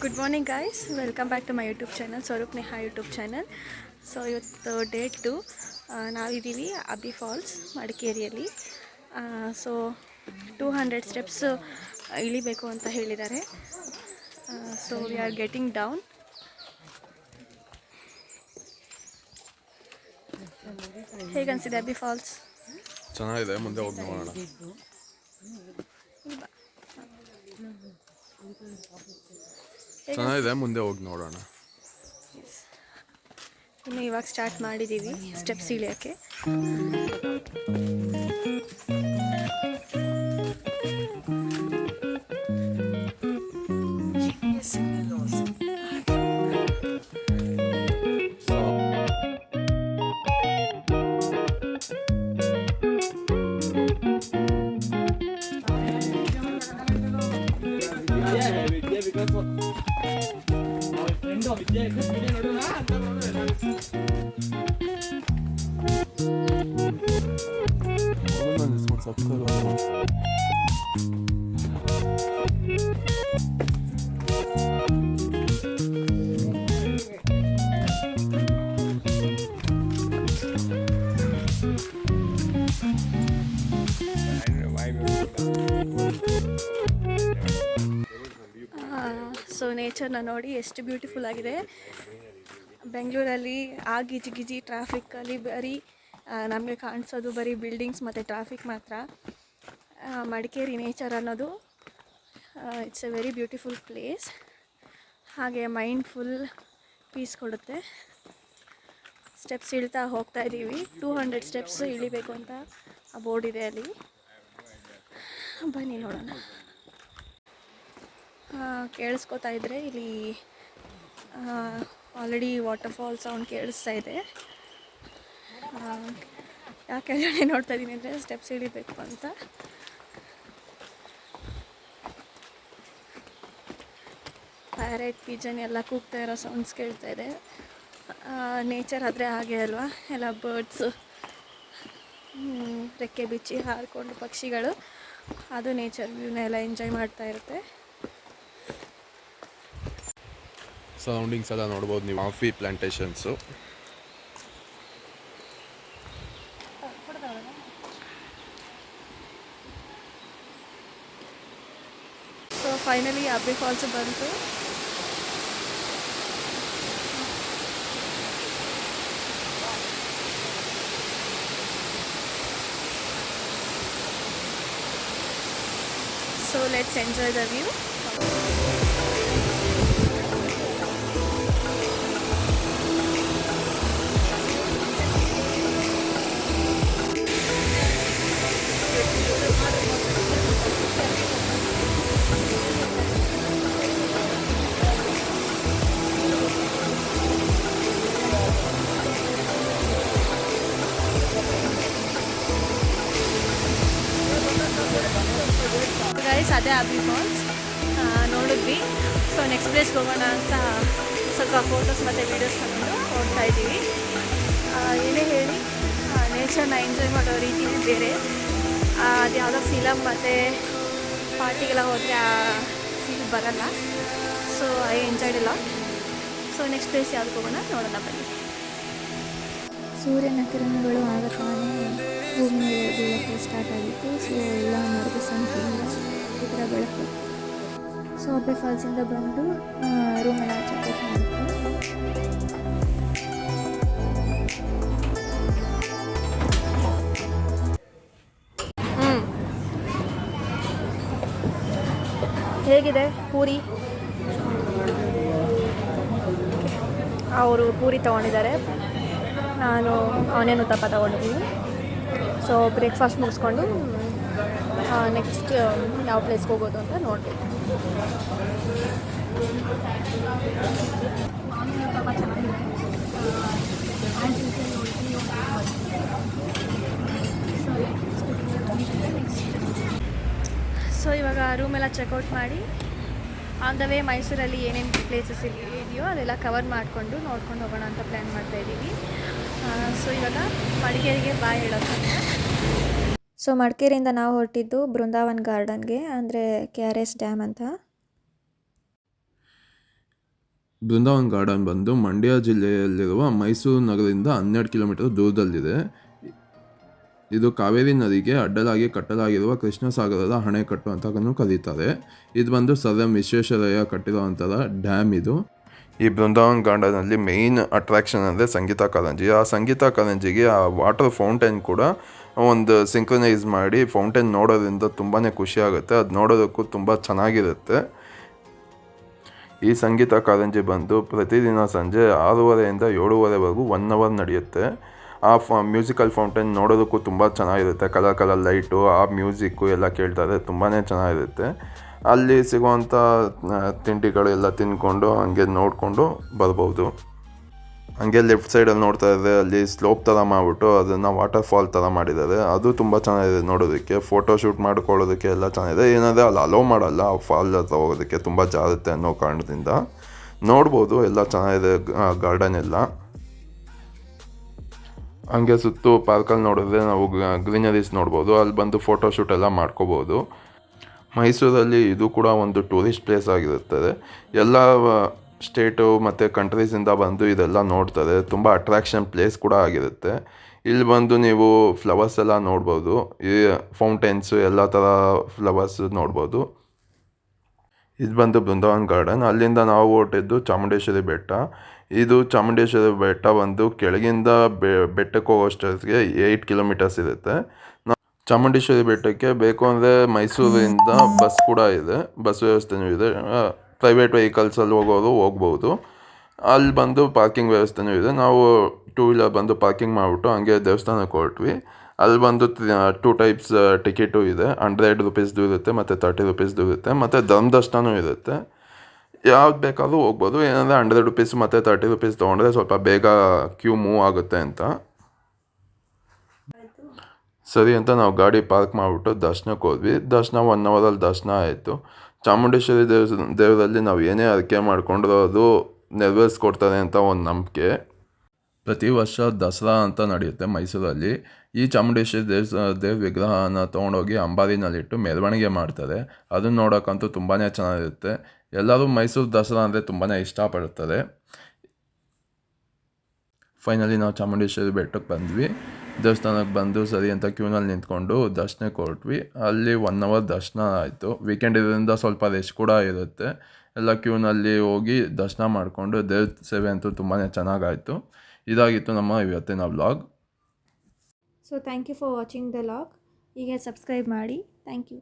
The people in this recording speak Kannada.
Good morning guys, welcome back to my YouTube channel Swaroop Neha YouTube channel. So ಇವತ್ತು ಡೇ 2 ನಾವಿದ್ದೀವಿ ಅಬ್ಬಿ ಫಾಲ್ಸ್ ಮಡಿಕೇರಿಯಲ್ಲಿ. ಸೊ 200 ಸ್ಟೆಪ್ಸ್ ಇಳಿಬೇಕು ಅಂತ ಹೇಳಿದ್ದಾರೆ. So we are getting down. ಹೇಗನ್ಸಿದೆ ಅಬ್ಬಿ ಫಾಲ್ಸ್? ಚೆನ್ನಾಗಿದೆ, ಮುಂದೆ ಹೋಗಿ ನೋಡೋಣ. ಚೆನ್ನಾಗಿದೆ, ಮುಂದೆ ಹೋಗಿ ನೋಡೋಣ. ಇನ್ನು ಇವಾಗ ಸ್ಟಾರ್ಟ್ ಮಾಡಿದ್ದೀವಿ ಸ್ಟೆಪ್ಸ್ ಇಳಿಯೋಕ್ಕೆ. ಸೊ ನೇಚರ್ನ ನೋಡಿ ಎಷ್ಟು ಬ್ಯೂಟಿಫುಲ್ ಆಗಿದೆ. ಬೆಂಗಳೂರಲ್ಲಿ ಆ ಗಿಜಿ ಟ್ರಾಫಿಕ್ಕಲ್ಲಿ ಬರೀ ನಮಗೆ ಕಾಣಿಸೋದು ಬರೀ ಬಿಲ್ಡಿಂಗ್ಸ್ ಮತ್ತು ಟ್ರಾಫಿಕ್ ಮಾತ್ರ. ಮಡಿಕೇರಿ ನೇಚರ್ ಅನ್ನೋದು it's A very beautiful place. ಹಾಗೆ ಮೈಂಡ್ ಫುಲ್ ಪೀಸ್ ಕೊಡುತ್ತೆ. ಸ್ಟೆಪ್ಸ್ ಇಳ್ತಾ ಹೋಗ್ತಾ ಇದ್ದೀವಿ. 200 ಸ್ಟೆಪ್ಸ್ ಇಳಿಬೇಕು ಅಂತ ಆ ಬೋರ್ಡ್ ಇದೆ ಅಲ್ಲಿ. ಬನ್ನಿ ನೋಡೋಣ. ಕೇಳಿಸ್ಕೊತಾ ಇದ್ದರೆ ಇಲ್ಲಿ ಆಲ್ರೆಡಿ ವಾಟರ್ಫಾಲ್ ಸೌಂಡ್ ಕೇಳಿಸ್ತಾ ಇದೆ. ಯಾಕೆ ಕೆಳಗಡೆ ನೋಡ್ತಾ ಇದ್ದೀನಿ ಅಂದರೆ ಸ್ಟೆಪ್ಸ್ ಇಳಿಬೇಕು ಅಂತ. ಪ್ಯಾರೆಟ್, ಪಿಜನ್ ಎಲ್ಲ ಕೂಗ್ತಾ ಇರೋ ಸೌಂಡ್ಸ್ ಕೇಳ್ತಾ ಇದೆ. ನೇಚರ್ ಆದರೆ ಹಾಗೆ ಅಲ್ವಾ, ಎಲ್ಲ ಬರ್ಡ್ಸು ರೆಕ್ಕೆ ಬಿಚ್ಚಿ ಹಾರಿಕೊಂಡು ಪಕ್ಷಿಗಳು, ಅದು ನೇಚರ್ ವ್ಯೂನೆಲ್ಲ ಎಂಜಾಯ್ ಮಾಡ್ತಾ ಇರುತ್ತೆ. ಸರೌಂಡಿಂಗ್ಸ್ ಎಲ್ಲ ನೋಡ್ಬೋದು ನೀವು. ಕಾಫಿ ಪ್ಲಾಂಟೇಶನ್ಸು. ಸೊ ಫೈನಲಿ ಅಬ್ಬಿ ಫಾಲ್ಸ್ ಬಂತು. So let's enjoy the view. Guys, ಅದೇ ಅಬ್ಬಿ ಫಾಲ್ಸ್ ನೋಡಿದ್ವಿ. ಸೊ ನೆಕ್ಸ್ಟ್ ಪ್ಲೇಸ್ಗೆ ಹೋಗೋಣ ಅಂತ ಸ್ವಲ್ಪ ಫೋಟೋಸ್ ಮತ್ತು ವೀಡಿಯೋಸ್ ತಗೊಂಡು ಹೋಗ್ತಾ ಇದ್ದೀವಿ. ಏನೇ ಹೇಳಿ, ನೇಚರ್ನ ಎಂಜಾಯ್ ಮಾಡೋ ರೀತಿ ಬೇರೆ. ಅದು ಯಾವುದೋ ಫಿಲಮ್ ಮತ್ತು ಪಾರ್ಟಿಗೆಲ್ಲ ಹೋದರೆ ಆ ಫೀಲ್ ಬರಲ್ಲ. ಸೊ ಐ ಎಂಜಾಯ್ಡ್ ಇಲ್ಲ. ಸೊ ನೆಕ್ಸ್ಟ್ ಪ್ಲೇಸ್ ಯಾವ್ದಕ್ಕೆ ಹೋಗೋಣ ನೋಡೋಣ ಬನ್ನಿ. ಸೂರ್ಯನ ಕಿರಣಗಳು ಆಗ ತಾನೇ ಭೂಮಿ ಮೇಲೆ ಬೀಳಕ್ಕೆ ಸ್ಟಾರ್ಟ್ ಆಗಿತ್ತು. ಸೊ ಎಲ್ಲ ಮರದ ಸಂಖ್ಯೆಯಿಂದ ಈ ಥರ ಬೆಳಕು. ಸೊ ಅಬ್ಬೆ ಫಾಲ್ಸಿಂದ ಬಂದು ರೂಮೆಲ್ಲ ಚೆಕ್ಔಟ್ ಮಾಡಿತ್ತು. ಹೇಗಿದೆ ಪೂರಿ? ಅವರು ಪೂರಿ ತೊಗೊಂಡಿದ್ದಾರೆ, ನಾನು ಆನಿಯನ್ ಉತ್ತಪ್ಪ ತೊಗೊಂಡಿದ್ದೀನಿ. ಸೊ ಬ್ರೇಕ್ಫಾಸ್ಟ್ ಮುಗಿಸ್ಕೊಂಡು ನೆಕ್ಸ್ಟ್ ಯಾವ ಪ್ಲೇಸ್ಗೆ ಹೋಗೋದು ಅಂತ ನೋಡಬೇಕು. ಆನಿಯನ್ ಉತ್ತಪ್ಪ ಚೆನ್ನಾಗಿದೆ. ಸೊ ಇವಾಗ ರೂಮೆಲ್ಲ ಚೆಕ್ಔಟ್ ಮಾಡಿ ಆನ್ ದ ವೇ ಮೈಸೂರಲ್ಲಿ ಏನೇನು ಪ್ಲೇಸಸ್ ಇದೆಯೋ ಅದೆಲ್ಲ ಕವರ್ ಮಾಡಿಕೊಂಡು ನೋಡ್ಕೊಂಡು ಹೋಗೋಣ ಅಂತ ಪ್ಲ್ಯಾನ್ ಮಾಡ್ತಾಯಿದ್ದೀವಿ. ಸೊ ಇವಾಗ ಮಡಿಕೇರಿಗೆ ಬಾಯ್ ಹೇಳೋದು. ಸೊ ಮಡಿಕೇರಿಯಿಂದ ನಾವು ಹೊರಟಿದ್ದು ಬೃಂದಾವನ್ ಗಾರ್ಡನ್ಗೆ, ಅಂದರೆ KRS ಡ್ಯಾಮ್ ಅಂತ. ಬೃಂದಾವನ್ ಗಾರ್ಡನ್ ಬಂದು ಮಂಡ್ಯ ಜಿಲ್ಲೆಯಲ್ಲಿರುವ ಮೈಸೂರು ನಗರದಿಂದ 12 ಕಿಲೋಮೀಟರ್ ದೂರದಲ್ಲಿದೆ. ಇದು ಕಾವೇರಿ ನದಿಗೆ ಅಡ್ಡಲಾಗಿ ಕಟ್ಟಲಾಗಿರುವ ಕೃಷ್ಣಸಾಗರದ ಅಣೆಕಟ್ಟು ಅಂತಲೂ ಕರೀತಾರೆ. ಇದು ಬಂದು ಸರ್ ಎಂ ವಿಶ್ವೇಶ್ವರಯ್ಯ ಕಟ್ಟಿರುವಂಥದ್ದು ಡ್ಯಾಮ್ ಇದು. ಈ ಬೃಂದಾವನ್ ಗಾರ್ಡನಲ್ಲಿ ಮೇಯ್ನ್ ಅಟ್ರಾಕ್ಷನ್ ಅಂದರೆ ಸಂಗೀತ ಕಾರಂಜಿ. ಆ ಸಂಗೀತ ಕಾರಂಜಿಗೆ ಆ ವಾಟರ್ ಫೌಂಟೇನ್ ಕೂಡ ಒಂದು ಸಿಂಕ್ರನೈಸ್ ಮಾಡಿ ಫೌಂಟೇನ್ ನೋಡೋದ್ರಿಂದ ತುಂಬಾ ಖುಷಿ ಆಗುತ್ತೆ. ಅದು ನೋಡೋದಕ್ಕೂ ತುಂಬ ಚೆನ್ನಾಗಿರುತ್ತೆ. ಈ ಸಂಗೀತ ಕಾರಂಜಿ ಬಂದು ಪ್ರತಿದಿನ ಸಂಜೆ 6:30ಯಿಂದ 7:30ವರೆಗೂ 1 ಅವರ್ ನಡೆಯುತ್ತೆ. ಆ ಮ್ಯೂಸಿಕಲ್ ಫೌಂಟೇನ್ ನೋಡೋದಕ್ಕೂ ತುಂಬ ಚೆನ್ನಾಗಿರುತ್ತೆ. ಕಲರ್ ಲೈಟು, ಆ ಮ್ಯೂಸಿಕ್ಕು ಎಲ್ಲ ಕೇಳ್ತಾರೆ, ತುಂಬಾ ಚೆನ್ನಾಗಿರುತ್ತೆ. ಅಲ್ಲಿ ಸಿಗುವಂಥ ತಿಂಡಿಗಳೆಲ್ಲ ತಿಂದ್ಕೊಂಡು ಹಂಗೆ ನೋಡಿಕೊಂಡು ಬರ್ಬೋದು. ಹಂಗೆ ಲೆಫ್ಟ್ ಸೈಡಲ್ಲಿ ನೋಡ್ತಾ ಇದ್ದರೆ ಅಲ್ಲಿ ಸ್ಲೋಪ್ ಥರ ಮಾಡಿಬಿಟ್ಟು ಅದನ್ನು ವಾಟರ್ ಫಾಲ್ ಥರ ಮಾಡಿದ್ದಾರೆ. ಅದು ತುಂಬ ಚೆನ್ನಾಗಿದೆ ನೋಡೋದಕ್ಕೆ. ಫೋಟೋ ಶೂಟ್ ಮಾಡ್ಕೊಳ್ಳೋದಕ್ಕೆ ಎಲ್ಲ ಚೆನ್ನಾಗಿದೆ. ಏನಾದರೆ ಅಲ್ಲಿ ಅಲೋ ಮಾಡಲ್ಲ ಆ ಫಾಲ್ ಹತ್ರ ಹೋಗೋದಕ್ಕೆ, ತುಂಬ ಜಾರುತ್ತೆ ಅನ್ನೋ ಕಾರಣದಿಂದ. ನೋಡ್ಬೋದು, ಎಲ್ಲ ಚೆನ್ನಾಗಿದೆ ಗಾರ್ಡನ್ ಎಲ್ಲ. ಹಂಗೆ ಸುತ್ತು ಪಾರ್ಕಲ್ಲಿ ನೋಡಿದ್ರೆ ನಾವು ಗ್ರೀನರೀಸ್ ನೋಡ್ಬೋದು. ಅಲ್ಲಿ ಬಂದು ಫೋಟೋ ಶೂಟ್ ಎಲ್ಲ ಮಾಡ್ಕೋಬೋದು. ಮೈಸೂರಲ್ಲಿ ಇದು ಕೂಡ ಒಂದು ಟೂರಿಸ್ಟ್ ಪ್ಲೇಸ್ ಆಗಿರುತ್ತದೆ. ಎಲ್ಲ ಸ್ಟೇಟು ಮತ್ತು ಕಂಟ್ರೀಸಿಂದ ಬಂದು ಇದೆಲ್ಲ ನೋಡ್ತಾರೆ. ತುಂಬ ಅಟ್ರಾಕ್ಷನ್ ಪ್ಲೇಸ್ ಕೂಡ ಆಗಿರುತ್ತೆ. ಇಲ್ಲಿ ಬಂದು ನೀವು ಫ್ಲವರ್ಸ್ ಎಲ್ಲ ನೋಡ್ಬೋದು. ಈ ಫೌಂಟೇನ್ಸು ಎಲ್ಲ ಥರ ಫ್ಲವರ್ಸ್ ನೋಡ್ಬೋದು. ಇದು ಬಂದು ಬೃಂದಾವನ್ ಗಾರ್ಡನ್. ಅಲ್ಲಿಂದ ನಾವು ಹೊರಟಿದ್ದು ಚಾಮುಂಡೇಶ್ವರಿ ಬೆಟ್ಟ. ಇದು ಚಾಮುಂಡೇಶ್ವರಿ ಬೆಟ್ಟ ಬಂದು ಕೆಳಗಿಂದ ಬೆಟ್ಟಕ್ಕೆ ಹೋಗೋಷ್ಟೊತ್ತಿಗೆ 8 ಕಿಲೋಮೀಟರ್ಸ್ ಇರುತ್ತೆ. ಚಾಮುಂಡೇಶ್ವರಿ ಬೆಟ್ಟಕ್ಕೆ ಬೇಕು ಅಂದರೆ ಮೈಸೂರಿಂದ ಬಸ್ ಕೂಡ ಇದೆ, ಬಸ್ ವ್ಯವಸ್ಥೆನೂ ಇದೆ. ಪ್ರೈವೇಟ್ ವೆಹಿಕಲ್ಸಲ್ಲಿ ಹೋಗ್ಬೋದು. ಅಲ್ಲಿ ಬಂದು ಪಾರ್ಕಿಂಗ್ ವ್ಯವಸ್ಥೆನೂ ಇದೆ. ನಾವು 2 ವೀಲರ್ ಬಂದು ಪಾರ್ಕಿಂಗ್ ಮಾಡಿಬಿಟ್ಟು ಹಂಗೆ ದೇವಸ್ಥಾನಕ್ಕೆ ಹೊರಟ್ವಿ. ಅಲ್ಲಿ ಬಂದು 2 ಟೈಪ್ಸ್ ಟಿಕೆಟು ಇದೆ. 100 ರುಪೀಸ್ದು ಇರುತ್ತೆ ಮತ್ತು 30 ರುಪೀಸ್ದು ಇರುತ್ತೆ. ಮತ್ತು ಧರ್ಮದರ್ಶನವೂ ಇರುತ್ತೆ. ಯಾವ್ದು ಬೇಕಾದರೂ ಹೋಗ್ಬೋದು. ಏನಂದರೆ 100 ರುಪೀಸ್ ಮತ್ತು 30 ರುಪೀಸ್ ತೊಗೊಂಡ್ರೆ ಸ್ವಲ್ಪ ಬೇಗ ಕ್ಯೂ ಮೂವ್ ಆಗುತ್ತೆ ಅಂತ. ಸರಿ ಅಂತ ನಾವು ಗಾಡಿ ಪಾರ್ಕ್ ಮಾಡಿಬಿಟ್ಟು ದರ್ಶನಕ್ಕೆ ಹೋದ್ವಿ. ದರ್ಶನ 1 ಅವರಲ್ಲಿ ದರ್ಶನ ಆಯಿತು. ಚಾಮುಂಡೇಶ್ವರಿ ದೇವರಲ್ಲಿ ನಾವು ಏನೇ ಅರಿಕೆ ಮಾಡಿಕೊಂಡ್ರೂ ಅದು ನೆರವೇರಿಸ್ಕೊಡ್ತಾರೆ ಅಂತ ಒಂದು ನಂಬಿಕೆ. ಪ್ರತಿ ವರ್ಷ ದಸರಾ ಅಂತ ನಡೆಯುತ್ತೆ ಮೈಸೂರಲ್ಲಿ. ಈ ಚಾಮುಂಡೇಶ್ವರಿ ದೇವ ವಿಗ್ರಹನ ತೊಗೊಂಡೋಗಿ ಅಂಬಾರಿನಲ್ಲಿಟ್ಟು ಮೆರವಣಿಗೆ ಮಾಡ್ತಾರೆ. ಅದನ್ನು ನೋಡೋಕ್ಕಂತೂ ತುಂಬಾ ಚೆನ್ನಾಗಿರುತ್ತೆ. ಎಲ್ಲರೂ ಮೈಸೂರು ದಸರಾ ಅಂದರೆ ತುಂಬಾ ಇಷ್ಟಪಡ್ತಾರೆ. ಫೈನಲಿ ನಾವು ಚಾಮುಂಡೇಶ್ವರಿ ಬೆಟ್ಟಕ್ಕೆ ಬಂದ್ವಿ. ದೇವಸ್ಥಾನಕ್ಕೆ ಬಂದು ಸರಿ ಅಂತ ಕ್ಯೂನಲ್ಲಿ ನಿಂತ್ಕೊಂಡು ದರ್ಶನಕ್ಕೆ ಹೊರಟ್ವಿ. ಅಲ್ಲಿ 1 ಅವರ್ ದರ್ಶನ ಆಯಿತು. ವೀಕೆಂಡ್ ಇದರಿಂದ ಸ್ವಲ್ಪ ರೆಸ್ಟ್ ಕೂಡ ಇರುತ್ತೆ. ಎಲ್ಲ ಕ್ಯೂನಲ್ಲಿ ಹೋಗಿ ದರ್ಶನ ಮಾಡಿಕೊಂಡು ದೇವ್ರ ಸೇವೆ ಅಂತೂ ತುಂಬಾ ಚೆನ್ನಾಗಾಯಿತು. ಇದಾಗಿತ್ತು ನಮ್ಮ ಇವತ್ತಿನ vlog. So thank you for watching the vlog. ಹೀಗೆ ಸಬ್ಸ್ಕ್ರೈಬ್ ಮಾಡಿ. Thank you.